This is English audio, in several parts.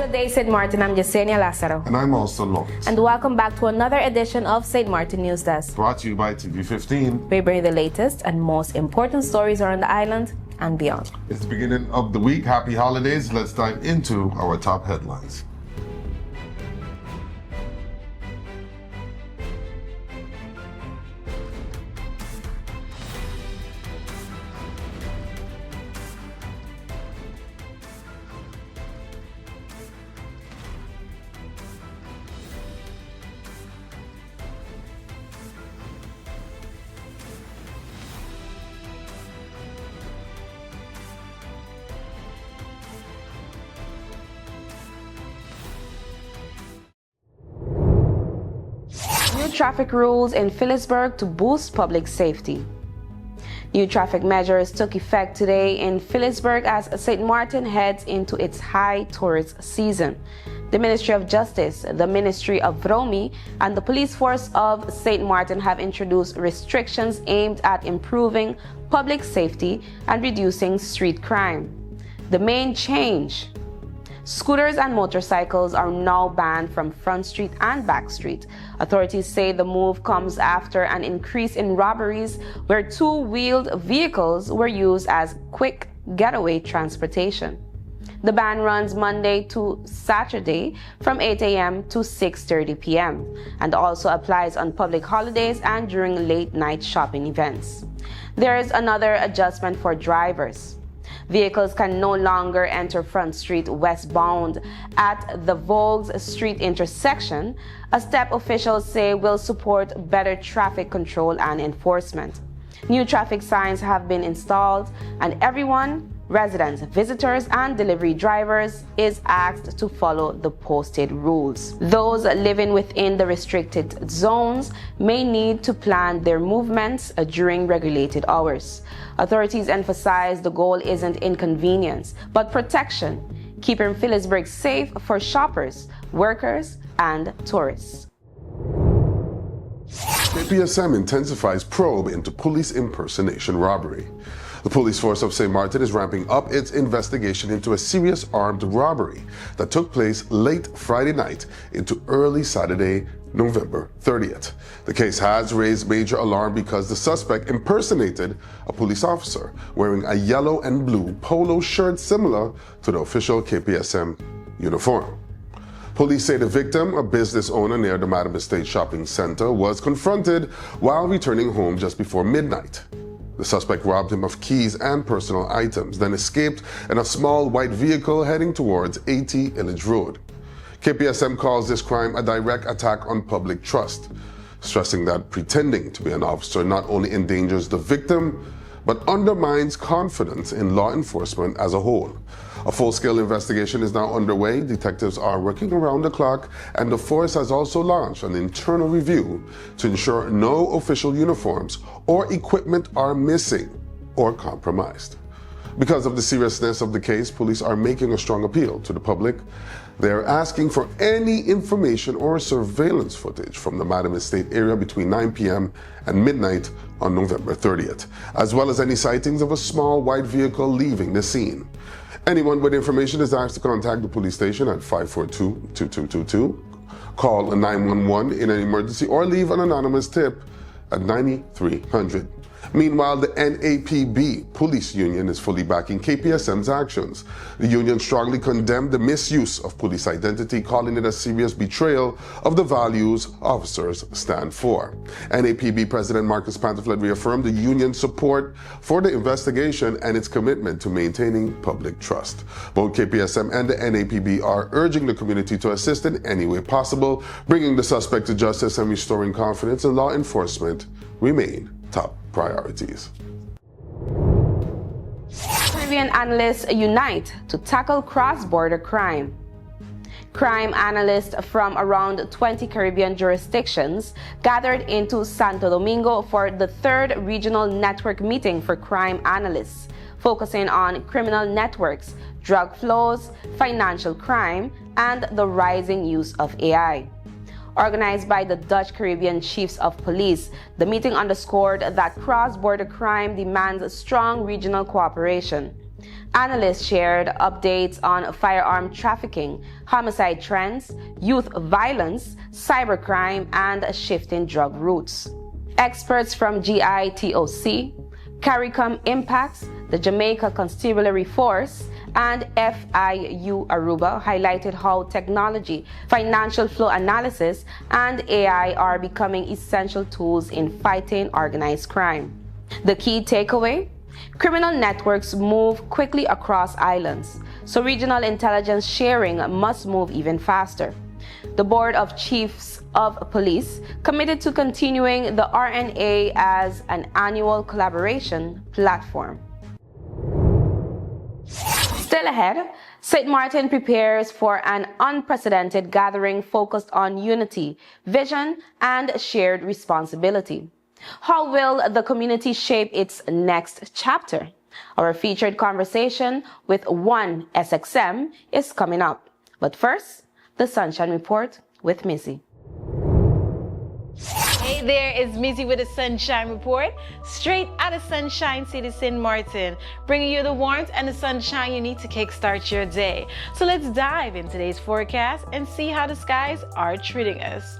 Good day, St. Martin. I'm Yesenia Lazaro. And I'm Austin Lawrence. And welcome back to another edition of St. Martin News Desk. Brought to you by TV15. We bring you the latest and most important stories around the island and beyond. It's the beginning of the week. Happy holidays. Let's dive into our top headlines. New traffic rules in Philipsburg to boost public safety. New traffic measures took effect today in Philipsburg as St. Martin heads into its high tourist season. The Ministry of Justice, the Ministry of Vromi, and the police force of St. Martin have introduced restrictions aimed at improving public safety and reducing street crime. The main change: scooters and motorcycles are now banned from Front Street and Back Street. Authorities say the move comes after an increase in robberies where two-wheeled vehicles were used as quick getaway transportation. The ban runs Monday to Saturday from 8 a.m. to 6:30 p.m. and also applies on public holidays and during late-night shopping events. There is another adjustment for drivers. Vehicles can no longer enter Front Street westbound at the Vogues Street intersection, a step officials say will support better traffic control and enforcement. New traffic signs have been installed, and everyone, residents, visitors, and delivery drivers, is asked to follow the posted rules. Those living within the restricted zones may need to plan their movements during regulated hours. Authorities emphasize the goal isn't inconvenience, but protection, keeping Philipsburg safe for shoppers, workers, and tourists. KPSM intensifies probe into police impersonation robbery. The police force of St. Martin is ramping up its investigation into a serious armed robbery that took place late Friday night into early Saturday, November 30th. The case has raised major alarm because the suspect impersonated a police officer wearing a yellow and blue polo shirt similar to the official KPSM uniform. Police say the victim, a business owner near the Madam Estate Shopping Center, was confronted while returning home just before midnight. The suspect robbed him of keys and personal items, then escaped in a small white vehicle heading towards 80 Illage Road. KPSM calls this crime a direct attack on public trust, stressing that pretending to be an officer not only endangers the victim, but undermines confidence in law enforcement as a whole. A full-scale investigation is now underway. Detectives are working around the clock, and the force has also launched an internal review to ensure no official uniforms or equipment are missing or compromised. Because of the seriousness of the case, police are making a strong appeal to the public. They are asking for any information or surveillance footage from the Madam Estate area between 9 p.m. and midnight on November 30th, as well as any sightings of a small white vehicle leaving the scene. Anyone with information is asked to contact the police station at 542-2222, call 911 in an emergency, or leave an anonymous tip at 9300. Meanwhile, the NAPB police union is fully backing KPSM's actions. The union strongly condemned the misuse of police identity, calling it a serious betrayal of the values officers stand for. NAPB President Marcus Pantoflet reaffirmed the union's support for the investigation and its commitment to maintaining public trust. Both KPSM and the NAPB are urging the community to assist in any way possible. Bringing the suspect to justice and restoring confidence in law enforcement remain top priorities. Caribbean analysts unite to tackle cross-border crime. Crime analysts from around 20 Caribbean jurisdictions gathered into Santo Domingo for the third regional network meeting for crime analysts, focusing on criminal networks, drug flows, financial crime, and the rising use of AI. Organized by the Dutch Caribbean Chiefs of Police, the meeting underscored that cross-border crime demands strong regional cooperation. Analysts shared updates on firearm trafficking, homicide trends, youth violence, cybercrime, and shifting drug routes. Experts from GITOC, CARICOM Impacts, the Jamaica Constabulary Force, and FIU Aruba highlighted how technology, financial flow analysis, and AI are becoming essential tools in fighting organized crime. The key takeaway? Criminal networks move quickly across islands, so regional intelligence sharing must move even faster. The Board of Chiefs of Police committed to continuing the RNA as an annual collaboration platform. Still ahead, St. Martin prepares for an unprecedented gathering focused on unity, vision, and shared responsibility. How will the community shape its next chapter? Our featured conversation with one SXM is coming up. But first, the Sunshine Report with Missy. Hey there, it's Missy with the Sunshine Report, straight out of Sunshine City, St. Martin, bringing you the warmth and the sunshine you need to kickstart your day. So let's dive into today's forecast and see how the skies are treating us.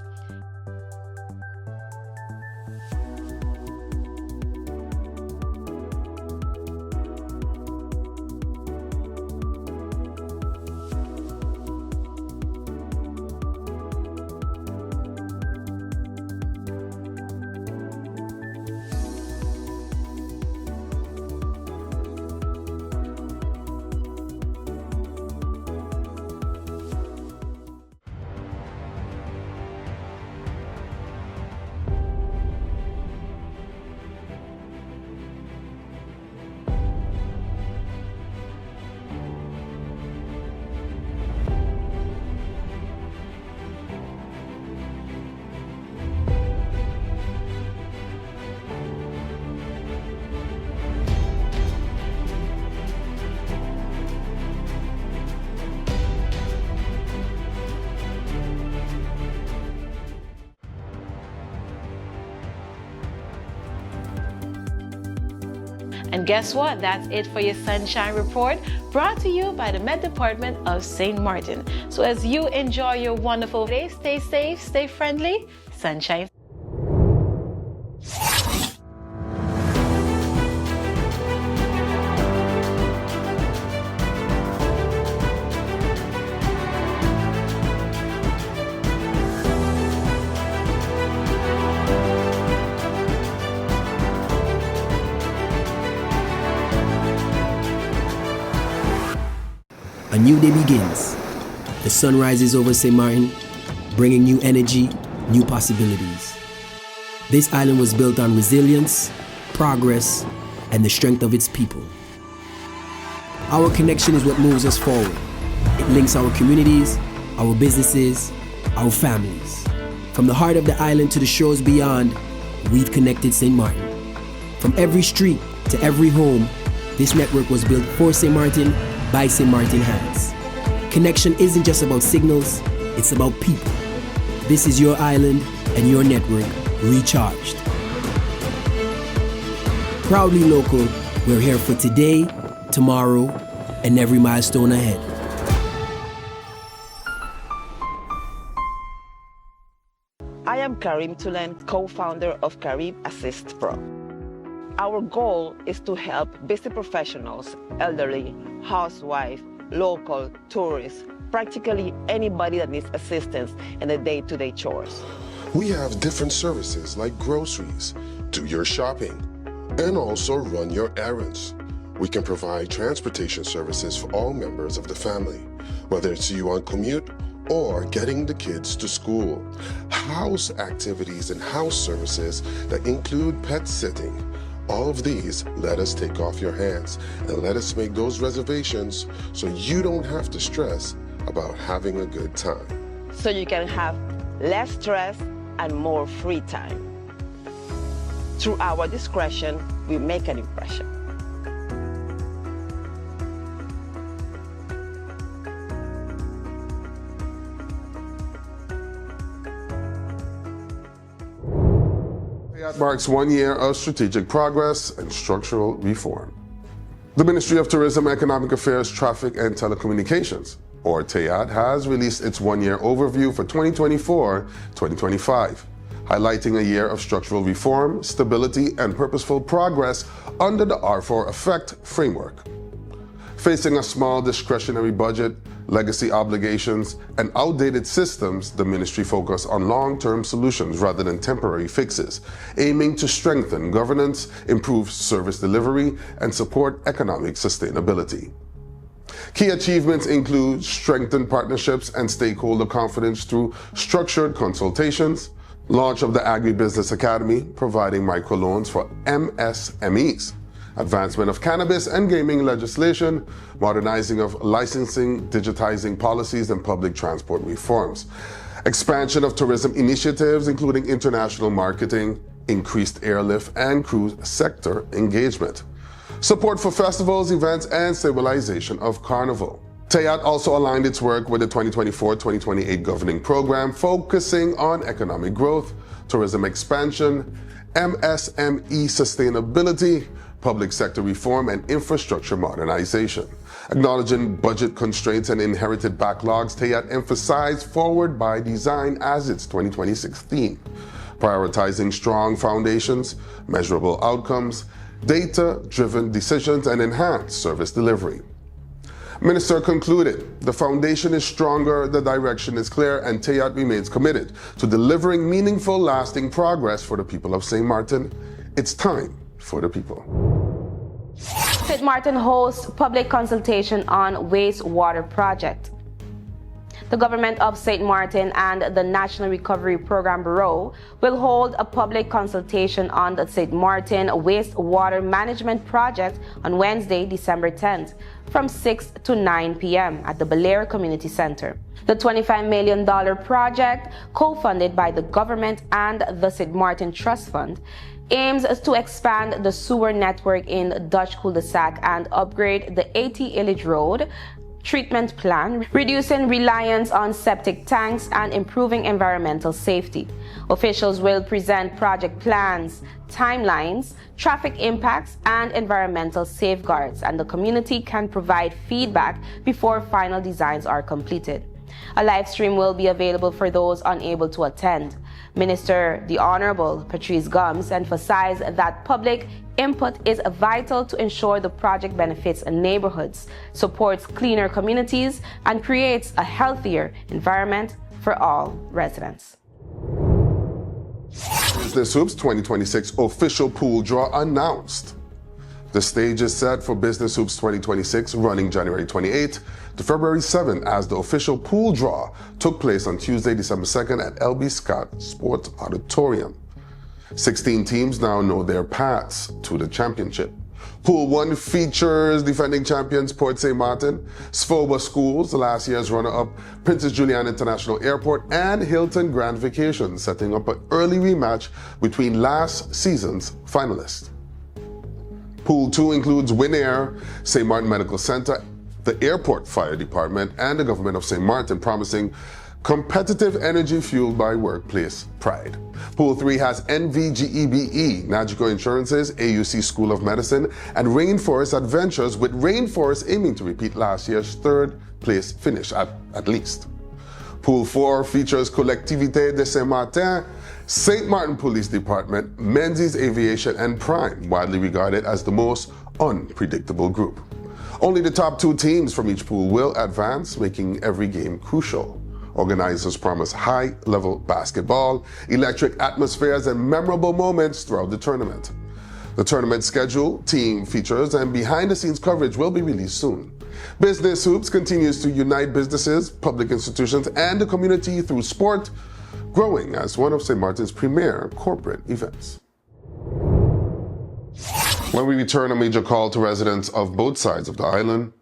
And guess what? That's it for your Sunshine Report, brought to you by the Met Department of St. Martin. So as you enjoy your wonderful day, stay safe, stay friendly, sunshine. A new day begins. The sun rises over St. Martin, bringing new energy, new possibilities. This island was built on resilience, progress, and the strength of its people. Our connection is what moves us forward. It links our communities, our businesses, our families. From the heart of the island to the shores beyond, we've connected St. Martin. From every street to every home, this network was built for St. Martin by St. Martin hands. Connection isn't just about signals, it's about people. This is your island and your network recharged. Proudly local, we're here for today, tomorrow, and every milestone ahead. I am Karim Tulen, co-founder of Carib Assist Pro. Our goal is to help busy professionals, elderly, housewife, local, tourists, practically anybody that needs assistance in the day-to-day chores. We have different services like groceries, do your shopping, and also run your errands. We can provide transportation services for all members of the family, whether it's you on commute or getting the kids to school. House activities and house services that include pet sitting. All of these let us take off your hands and let us make those reservations so you don't have to stress about having a good time. So you can have less stress and more free time. Through our discretion, we make an impression. TEATT marks 1 year of strategic progress and structural reform. The Ministry of Tourism, Economic Affairs, Traffic and Telecommunications, or TEATT, has released its one-year overview for 2024-2025, highlighting a year of structural reform, stability, and purposeful progress under the R4 Effect framework. Facing a small discretionary budget, legacy obligations, and outdated systems, the ministry focused on long-term solutions rather than temporary fixes, aiming to strengthen governance, improve service delivery, and support economic sustainability. Key achievements include strengthened partnerships and stakeholder confidence through structured consultations, launch of the Agribusiness Academy, providing microloans for MSMEs, advancement of cannabis and gaming legislation, modernizing of licensing, digitizing policies, and public transport reforms, expansion of tourism initiatives, including international marketing, increased airlift and cruise sector engagement, support for festivals, events, and stabilization of Carnival. TEATT also aligned its work with the 2024-2028 governing program, focusing on economic growth, tourism expansion, MSME sustainability, public sector reform, and infrastructure modernization. Acknowledging budget constraints and inherited backlogs, TEATT emphasized forward by design as its 2026 theme, prioritizing strong foundations, measurable outcomes, data-driven decisions, and enhanced service delivery. Minister concluded, the foundation is stronger, the direction is clear, and TEATT remains committed to delivering meaningful, lasting progress for the people of St. Martin. It's time for the people. St. Martin hosts public consultation on wastewater project. The government of St. Martin and the National Recovery Program Bureau will hold a public consultation on the St. Martin wastewater management project on Wednesday, December 10th, from 6 to 9 p.m. at the Belair Community Center. The $25 million project, co-funded by the government and the St. Martin Trust Fund, aims to expand the sewer network in Dutch Cul-de-Sac and upgrade the 80 Illich Road treatment plan, reducing reliance on septic tanks and improving environmental safety. Officials will present project plans, timelines, traffic impacts, and environmental safeguards, and the community can provide feedback before final designs are completed. A live stream will be available for those unable to attend. Minister the Honorable Patrice Gums emphasized that public input is vital to ensure the project benefits neighborhoods, supports cleaner communities, and creates a healthier environment for all residents. Business Hoops 2026 official pool draw announced. The stage is set for Business Hoops 2026 running January 28th to February 7th as the official pool draw took place on Tuesday, December 2nd at LB Scott Sports Auditorium. 16 teams now know their paths to the championship. Pool 1 features defending champions Port St. Martin, Svoboda Schools, last year's runner-up Princess Juliana International Airport, and Hilton Grand Vacations, setting up an early rematch between last season's finalists. Pool 2 includes Winair, St. Martin Medical Center, the Airport Fire Department, and the Government of St. Martin, promising competitive energy fueled by workplace pride. Pool 3 has NVGEBE, Nagico Insurances, AUC School of Medicine, and Rainforest Adventures, with Rainforest aiming to repeat last year's third place finish at least. Pool 4 features Collectivité de St. Martin, St. Martin Police Department, Menzies Aviation, and Prime, widely regarded as the most unpredictable group. Only the top 2 teams from each pool will advance, making every game crucial. Organizers promise high-level basketball, electric atmospheres, and memorable moments throughout the tournament. The tournament schedule, team features, and behind-the-scenes coverage will be released soon. Business Hoops continues to unite businesses, public institutions, and the community through sport, growing as one of St. Martin's premier corporate events. When we return, a major call to residents of both sides of the island.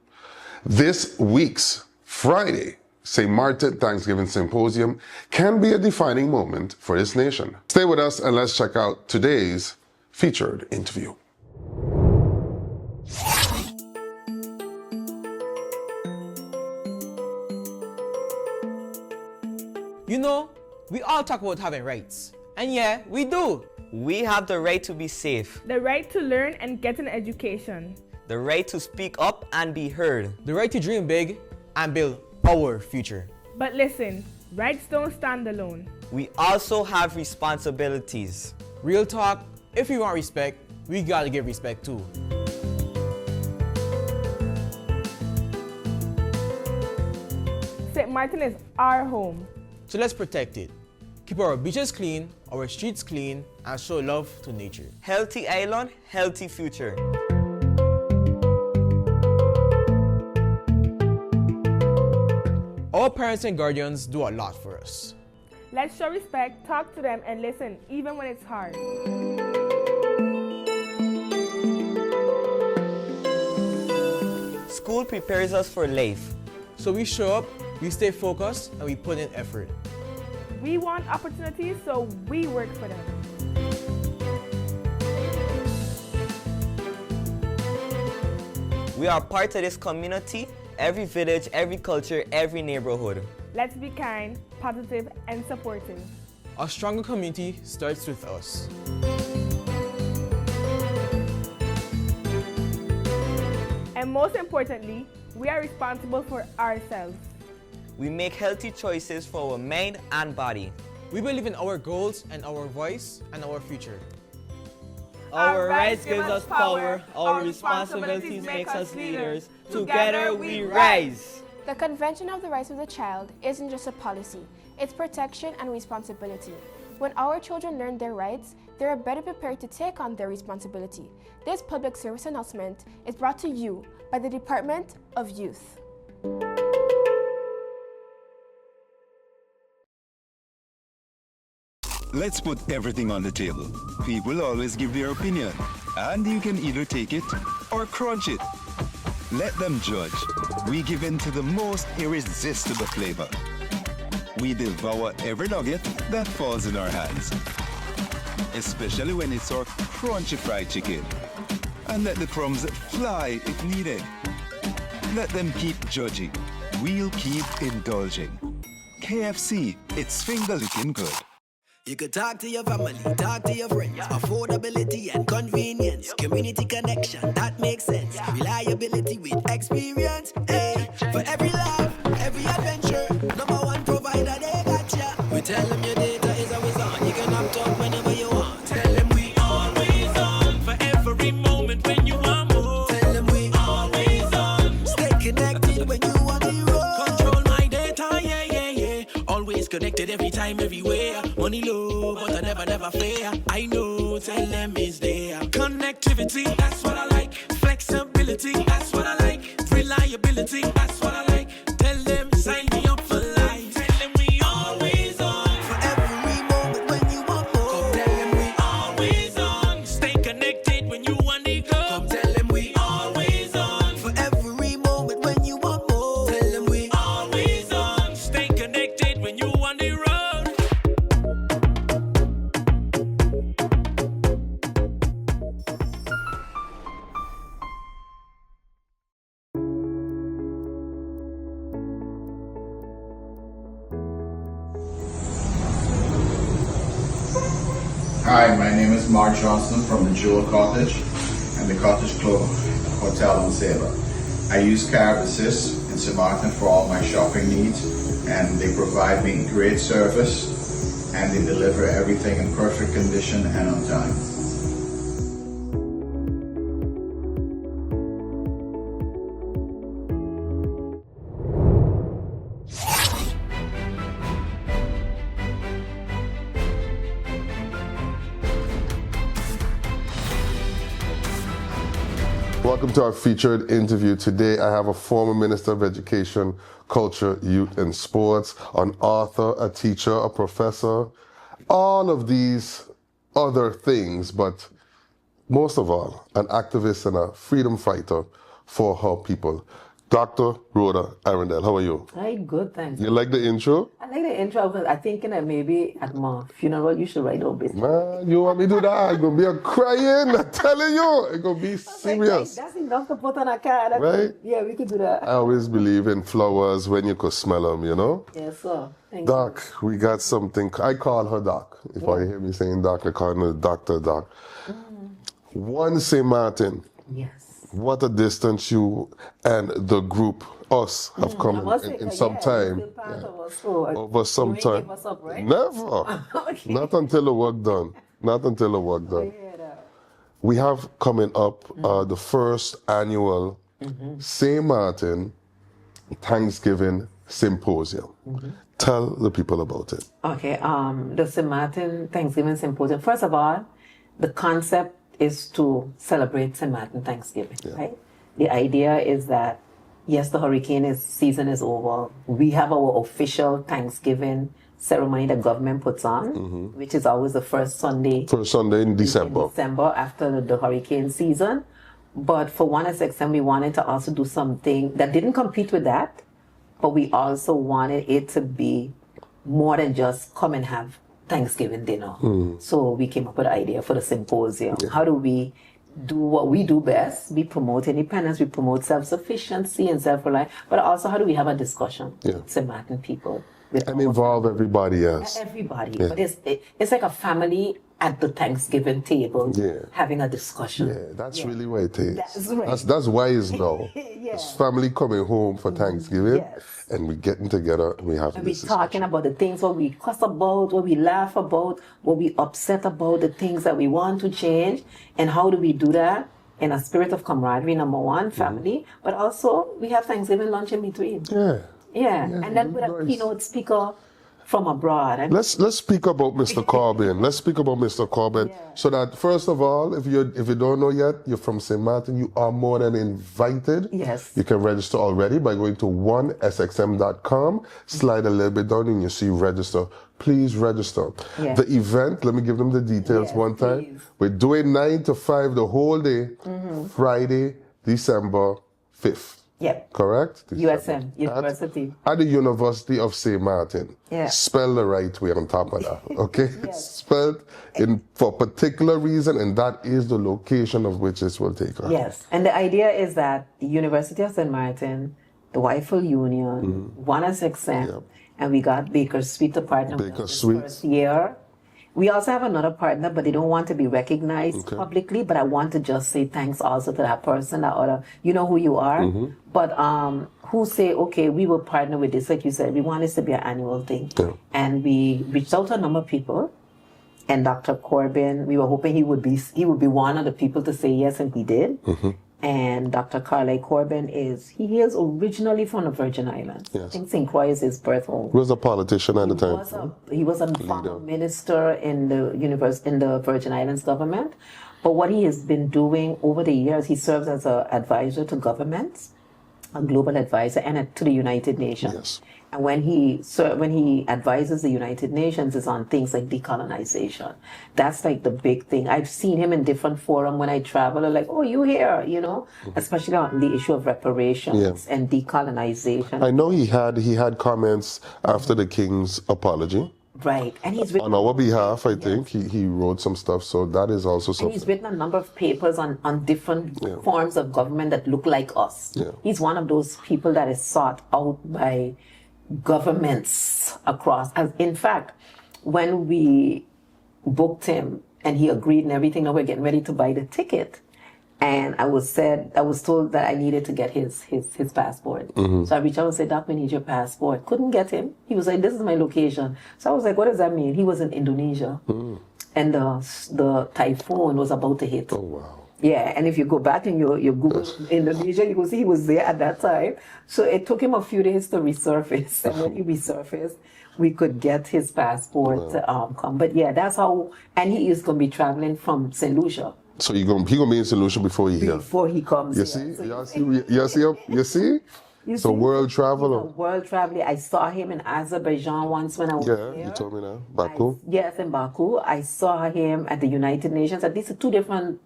This week's Friday St. Martin Thanksgiving Symposium can be a defining moment for this nation. Stay with us and let's check out today's featured interview. You know, we all talk about having rights. And yeah, we do. We have the right to be safe, the right to learn and get an education, The right to speak up and be heard. The right to dream big and build our future. But listen, rights don't stand alone. We also have responsibilities. Real talk, if we want respect, we gotta give respect too. St. Martin is our home. So let's protect it. Keep our beaches clean, our streets clean, and show love to nature. Healthy island, healthy future. Our parents and guardians do a lot for us. Let's show respect, talk to them, and listen, even when it's hard. School prepares us for life. So we show up, we stay focused, and we put in effort. We want opportunities, so we work for them. We are part of this community, every village, every culture, every neighborhood. Let's be kind, positive, and supportive. A stronger community starts with us. And most importantly, we are responsible for ourselves. We make healthy choices for our mind and body. We believe in our goals and our voice and our future. Our rights gives us power, our responsibilities makes us leaders. Together we rise. The Convention of the Rights of the Child isn't just a policy, it's protection and responsibility. When our children learn their rights, they are better prepared to take on their responsibility. This public service announcement is brought to you by the Department of Youth. Let's put everything on the table. People always give their opinion, and you can either take it or crunch it. Let them judge. We give in to the most irresistible flavor. We devour every nugget that falls in our hands, especially when it's our crunchy fried chicken. And let the crumbs fly if needed. Let them keep judging. We'll keep indulging. KFC, it's finger-licking good. You could talk to your family, talk to your friends. Affordability and convenience. Community connection, that makes sense. Reliability with experience. Hey, for every life, every adventure. Number one provider, they got ya. We tell them your data is always on. You can opt out whenever you want. Tell them we always on. For every moment when you want more. Tell them we always on. Stay connected when you want the road. Control my data, yeah, yeah, yeah. Always connected every time, everywhere. Money low, but I never fair. I know, tell them it's there. Connectivity, that's what I like. Flexibility, that's what I like. Reliability, that's what I like. Tell them, sign me up for life. Tell them we always on. For every moment when you want more. Come tell them we always on. Stay connected when you want to go. Come tell them we always on. For every moment when you want more. Tell them we always on. Stay connected when you want the road. Hi, my name is Mark Johnson from the Jewel Cottage and the Cottage Club Hotel and Sailor. I use Cab Assist in St. Martin for all my shopping needs, and they provide me great service and they deliver everything in perfect condition and on time. Welcome to our featured interview. Today I have a former Minister of Education, Culture, Youth and Sports, an author, a teacher, a professor, all of these other things, but most of all, an activist and a freedom fighter for her people. Dr. Rhoda Arundel, how are you? I'm good, thanks. You like the intro? I like the intro because I think maybe at my funeral you should write all business. Man, you want me to do that? I'm going to be a crying, I'm telling you. It's going to be serious. That's enough to put on a card. Right? Yeah, we could do that. I always believe in flowers when you could smell them, you know? Yes, sir. Thank Doc, we got something. I call her Doc. If I hear me saying Doc, I call her Dr. Doc. One St. Martin. Yes. What a distance you and the group, us, have come in some time. Over some time. Never. Not until the work done. Not until the work done. We have coming up the first annual St. Martin Thanksgiving Symposium. Tell the people about it. Okay, the St. Martin Thanksgiving Symposium. First of all, the concept is to celebrate St. Martin Thanksgiving, right? The idea is that, yes, the hurricane season is over. We have our official Thanksgiving ceremony the government puts on, which is always the first Sunday. First Sunday in December. In December after the hurricane season. But for one extent, we wanted to also do something that didn't compete with that, but we also wanted it to be more than just come and have Thanksgiving dinner. So we came up with an idea for the symposium. How do we do what we do best? We promote independence, we promote self-sufficiency and self-reliance, but also how do we have a discussion with St. Martin people? And involve everybody else. Everybody. But it's like a family at the Thanksgiving table having a discussion. Yeah, that's really what it is. That's right. That's wise now. It's family coming home for Thanksgiving and we're getting together and we have and we're talking about the things what we cuss about, what we laugh about, what we upset about, the things that we want to change, and how do we do that in a spirit of camaraderie, number one, family, but also we have Thanksgiving lunch in between. Yeah, and then with a keynote speaker from abroad. Let's speak about Mr. Corbin. Let's speak about Mr. Corbin. So that first of all, if you don't know yet, you're from St. Martin, you are more than invited. Yes. You can register already by going to 1sxm.com, slide a little bit down and you see register. Please register. The event, let me give them the details one time. Please. We're doing 9 to 5 the whole day, Friday, December 5th. Correct? USM, University. At the University of St. Martin. Spell the right way on top of that, okay? Spelled for a particular reason, and that is the location of which this will take us. Yes, and the idea is that the University of St. Martin, the Rifle Union, 1SXM, and we got Baker's Sweet to partner with us this first year. We also have another partner, but they don't want to be recognized publicly. But I want to just say thanks also to that person, that other, you know who you are. But who say, okay, we will partner with this. Like you said, we want this to be an annual thing. And we reached out to a number of people. And Dr. Corbin, we were hoping he would be one of the people to say yes, and he did. And Dr. Carly Corbin is originally from the Virgin Islands. I think St. Croix is his birth home. He was a politician at the time. He was a former minister in the Virgin Islands government. But what he has been doing over the years, he serves as an advisor to governments, a global advisor, and to the United Nations. And when he advises the United Nations, is on things like decolonization. That's like the big thing. I've seen him in different forums when I travel. I'm like, oh, you here, you know, especially on the issue of reparations and decolonization. I know he had comments after the King's apology. Right, and he's written on our behalf. I think he wrote some stuff, so that is also something. And he's written a number of papers on different forms of government that look like us. He's one of those people that is sought out by governments across. In fact, when we booked him and he agreed and everything, now we're getting ready to buy the ticket. And I was told that I needed to get his passport. So I reached out and said, Doc, we need your passport. Couldn't get him. He was like, this is my location. So I was like, what does that mean? He was in Indonesia. And the typhoon was about to hit. Oh, wow. Yeah, and if you go back and you Google Indonesia, you will see he was there at that time. So it took him a few days to resurface. And when he resurfaced, we could get his passport to come. But yeah, that's how, and he is going to be traveling from St. Lucia. So he gonna be in St. Lucia before he comes. You see? You see? So world traveler. World traveler. I saw him in Azerbaijan once when I was there. Yeah, you told me that. Baku. Yes, in Baku. I saw him at the United Nations. At least two different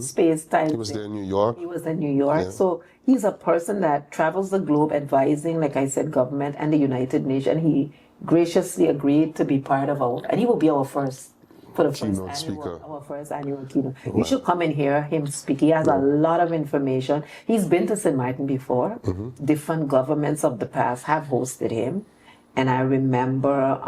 space time. He was there in New York. He was in New York. So he's a person that travels the globe advising, like I said, government and the United Nations. He graciously agreed to be part of and he will be our first annual keynote. You should come and hear him speak. He has a lot of information. He's been to St. Martin before. Different governments of the past have hosted him. And I remember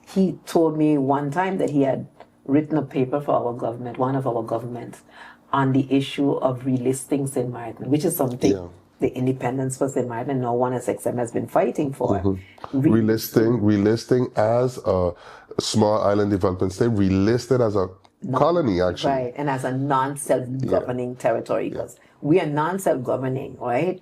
he told me one time that he had written a paper for our government, one of our governments, on the issue of relisting St. Martin, which is something the independence for St. Martin, no one as XM has been fighting for. Relisting as a small island development state, relisted as a colony, actually. Right, and as a non-self-governing territory, because we are non-self-governing, right?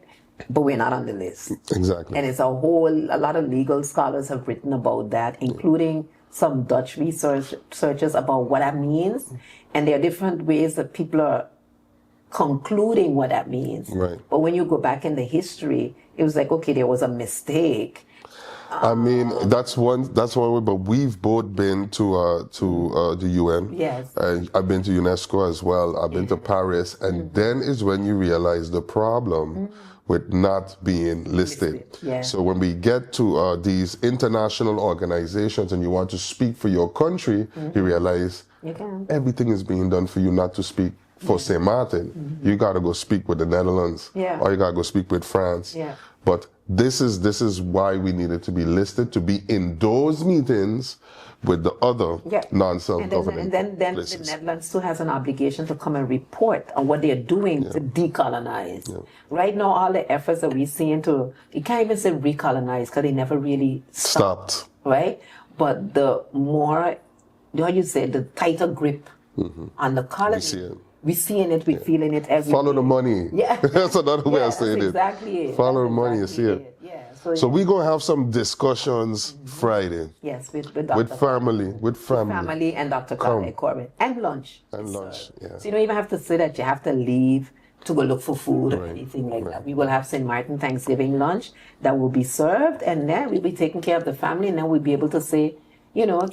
But we're not on the list. Exactly. And it's a lot of legal scholars have written about that, including some Dutch researchers about what that means. And there are different ways that people are concluding what that means. Right. But when you go back in the history, it was like, okay, there was a mistake. I mean, that's one way, but we've both been to the UN. Yes. I've been to UNESCO as well. I've been to Paris. And then is when you realize the problem with not being listed. Yeah. So when we get to these international organizations and you want to speak for your country, you realize everything is being done for you not to speak for St. Martin. You got to go speak with the Netherlands, or you got to go speak with France. But this is why we needed to be listed, to be in those meetings with the other non-self-governing And then the Netherlands too has an obligation to come and report on what they're doing to decolonize. Right now, all the efforts that we see into, you can't even say recolonize because they never really stopped. Right? But the more, the tighter grip on the colony. We're seeing it, we're feeling it every Follow day. the money. That's another way of saying exactly it. Follow the money, you see it. So we're going to have some discussions Friday. Yes, with family. With family and Dr. Corbin. And lunch. So you don't even have to say that you have to leave to go look for food or anything like that. We will have St. Martin Thanksgiving lunch that will be served, and then we'll be taking care of the family, and then we'll be able to say,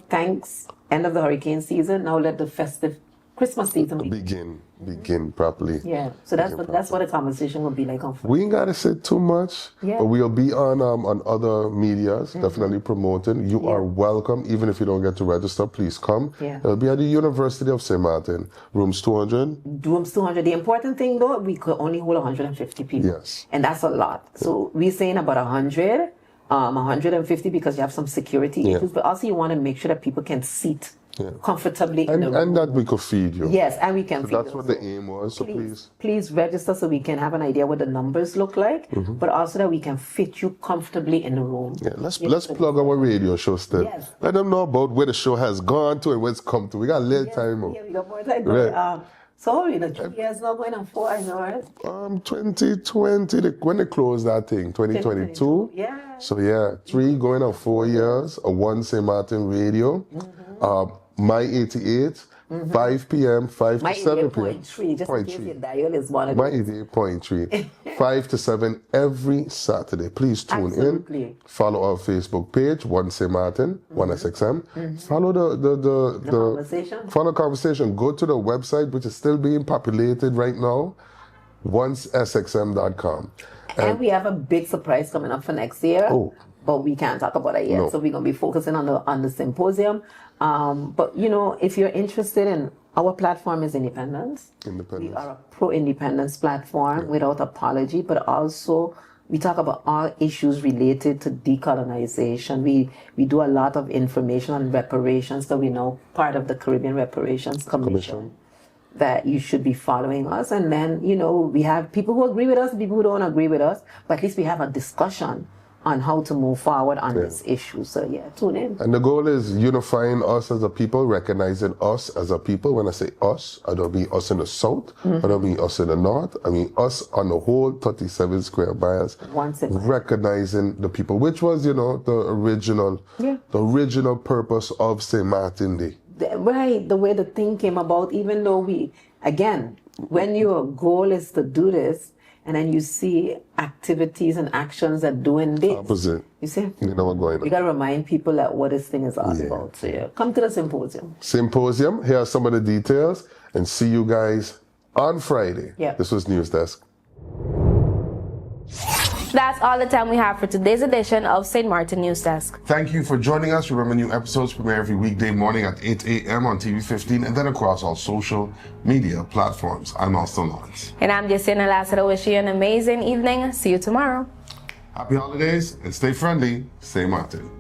thanks, end of the hurricane season, now let the festive Christmas season begin properly. Yeah, so that's what the conversation will be like on Friday. We ain't gotta say too much, but we'll be on other medias, definitely promoting. You are welcome, even if you don't get to register. Please come. It'll be at the University of St. Martin, rooms 200. Rooms 200. The important thing though, we could only hold 150 people. Yes, and that's a lot. So we're saying about 100, 150 because you have some security issues, but also you want to make sure that people can sit comfortably in the room. And that we could feed you. Yes, and we can feed you. That's what the aim was, so please register so we can have an idea what the numbers look like, but also that we can fit you comfortably in the room. Let's plug our radio show still. Let them know about where the show has gone to and where it's come to. We got a little time more. We got more time. Sorry, the 3 years not going on 4 hours. 2020, when they closed that thing, 2022. So 3 going on 4 years, a 1 St. Martin radio. My 88, 5 p.m., 5 to 7 p.m. Just in case your dial is one of my 88.3, 5 to 7 every Saturday. Please tune in. Follow our Facebook page, 1 St. Martin, 1SXM. Follow the conversation. Follow the conversation. Go to the website, which is still being populated right now, oncesxm.com. And we have a big surprise coming up for next year. But we can't talk about it yet. So we're going to be focusing on the symposium. But, if you're interested in, our platform is independence. We are a pro-independence platform without apology, but also we talk about all issues related to decolonization. We do a lot of information on reparations, so we know part of the Caribbean Reparations Commission that you should be following us. And then, we have people who agree with us, people who don't agree with us, but at least we have a discussion on how to move forward on this issue. So tune in. And the goal is unifying us as a people, recognizing us as a people. When I say us, I don't mean us in the south, I don't mean us in the north, I mean us on the whole 37 square miles, recognizing the people, which was, the original purpose of St. Martin Day. Right, the way the thing came about, even though when your goal is to do this, and then you see activities and actions that doing this. Opposite. You see? You know what's going on. You got to remind people that what this thing is all about. So come to the symposium. Here are some of the details, and see you guys on Friday. This was NEWSDESK. That's all the time we have for today's edition of St. Martin News Desk. Thank you for joining us. Remember, new episodes premiere every weekday morning at 8 a.m. on TV15 and then across all social media platforms. I'm Austin Lawrence. And I'm Jessica Lassiter. Wish you an amazing evening. See you tomorrow. Happy holidays and stay friendly. St. Martin.